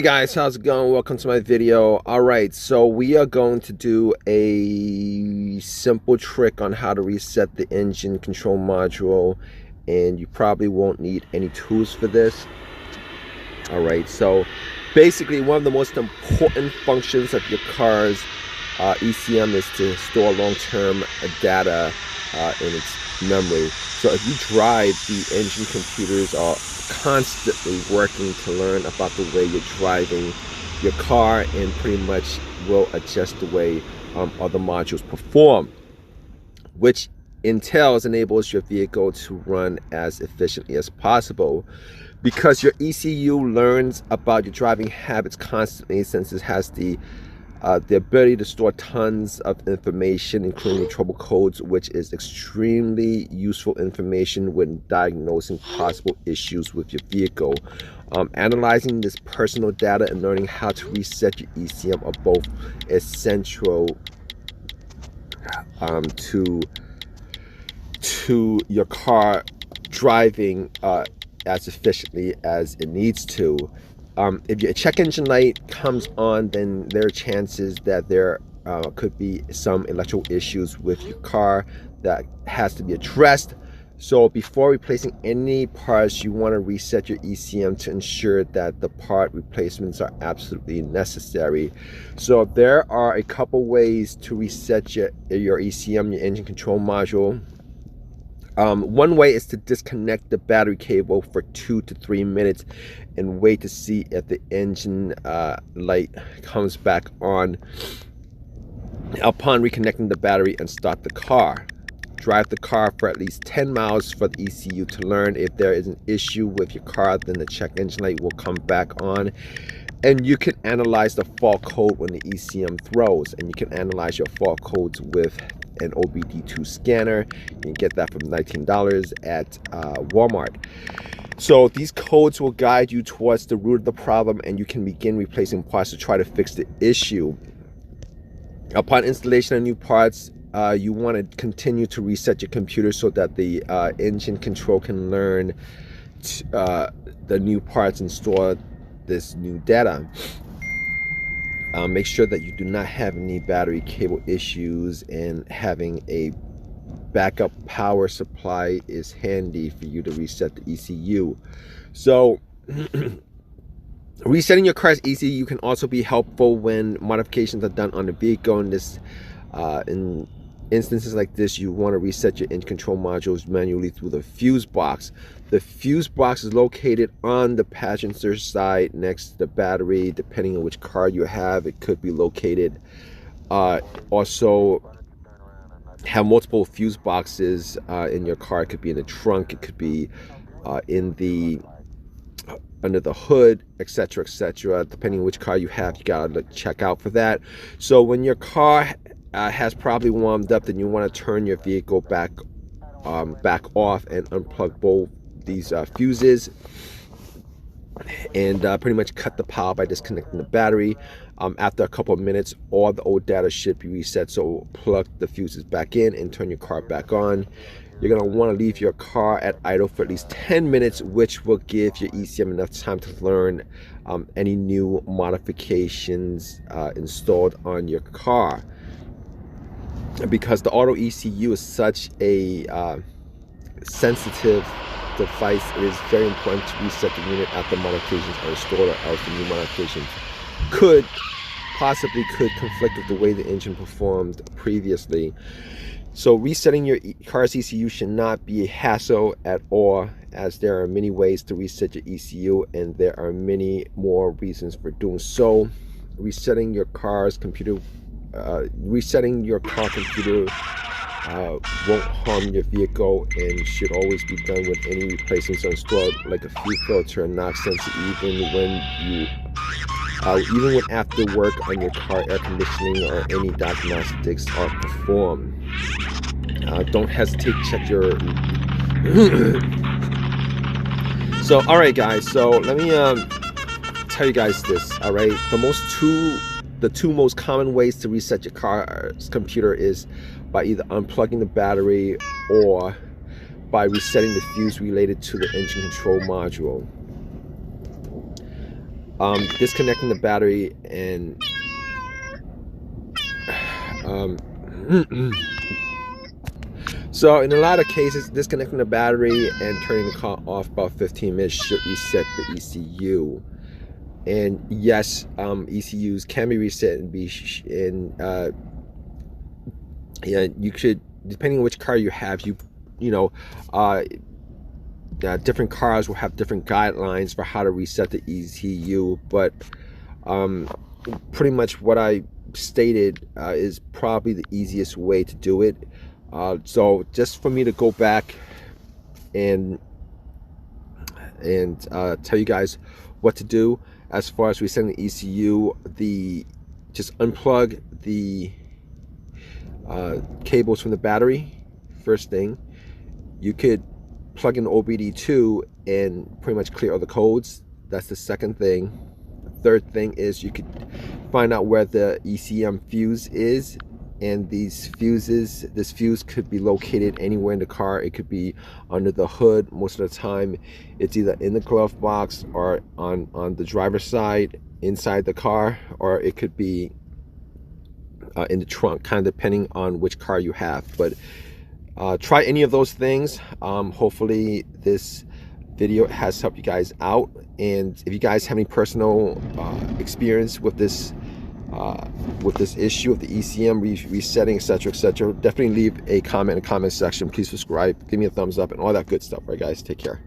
Hey guys, how's it going? Welcome to my video. Alright, so we are going to do a simple trick on how to reset the engine control module, and you probably won't need any tools for this. Alright, so basically one of the most important functions of your car's ECM is to store long-term data in its memory. So if you drive, the engine computers are constantly working to learn about the way you're driving your car and pretty much will adjust the way other modules perform, which enables your vehicle to run as efficiently as possible. Because your ECU learns about your driving habits constantly, since it has the ability to store tons of information, including trouble codes, which is extremely useful information when diagnosing possible issues with your vehicle. Analyzing this personal data and learning how to reset your ECM are both essential to your car driving as efficiently as it needs to. If your check engine light comes on, then there are chances that there could be some electrical issues with your car that has to be addressed. So before replacing any parts, you want to reset your ECM to ensure that the part replacements are absolutely necessary. So there are a couple ways to reset your ECM, your engine control module. One way is to disconnect the battery cable for 2 to 3 minutes and wait to see if the engine light comes back on. Upon reconnecting the battery and start the car. Drive the car for at least 10 miles for the ECU to learn. If there is an issue with your car, then the check engine light will come back on. And you can analyze the fault code when the ECM throws. And you can analyze your fault codes with an OBD2 scanner. You can get that from $19 at Walmart. So these codes will guide you towards the root of the problem, and you can begin replacing parts to try to fix the issue. Upon installation of new parts, you want to continue to reset your computer so that the engine control can learn the new parts and store this new data. Make sure that you do not have any battery cable issues, and having a backup power supply is handy for you to reset the ECU. So resetting your car's ECU can also be helpful when modifications are done on the vehicle. In instances like this, you want to reset your engine control modules manually through the fuse box. The fuse box is located on the passenger side next to the battery. Depending on which car you have, it could be located. Also have multiple fuse boxes in your car. It could be in the trunk, it could be in the under the hood, etc., etc. Depending on which car you have, you gotta check out for that. So when your car has probably warmed up, then you want to turn your vehicle back off and unplug both these fuses, and pretty much cut the power by disconnecting the battery. After a couple of minutes, all the old data should be reset. So plug the fuses back in and turn your car back on. You're going to want to leave your car at idle for at least 10 minutes, which will give your ECM enough time to learn any new modifications installed on your car. Because the auto ECU is such a sensitive device, it is very important to reset the unit after modifications are installed, or else the new modifications could conflict with the way the engine performed previously. So resetting your car's ECU should not be a hassle at all, as there are many ways to reset your ECU, and there are many more reasons for doing so. Resetting your car computer won't harm your vehicle, and should always be done when any replacements are installed, like a fuel filter and knock sensor, even when after work on your car air conditioning or any diagnostics are performed. Don't hesitate to check your So alright guys, so let me tell you guys this. Alright, the two most common ways to reset your car's computer is by either unplugging the battery or by resetting the fuse related to the engine control module. disconnecting the battery and so in a lot of cases, disconnecting the battery and turning the car off about 15 minutes should reset the ECU. And yes, ECUs can be reset and yeah, you could, depending on which car you have, different cars will have different guidelines for how to reset the ECU, but pretty much what I stated is probably the easiest way to do it. So just for me to go back and tell you guys what to do as far as resetting the ECU, just unplug the cables from the battery. First thing, you could plug in OBD2 and pretty much clear all the codes. That's the second thing. The third thing is you could find out where the ECM fuse is, and this fuse could be located anywhere in the car. It could be under the hood. Most of the time it's either in the glove box or on the driver's side inside the car, or it could be in the trunk, kind of depending on which car you have. But try any of those things. Hopefully this video has helped you guys out, and if you guys have any personal experience with this issue of the ECM resetting, etc., definitely leave a comment in the comment section. Please subscribe, give me a thumbs up, and all that good stuff. All right guys, take care.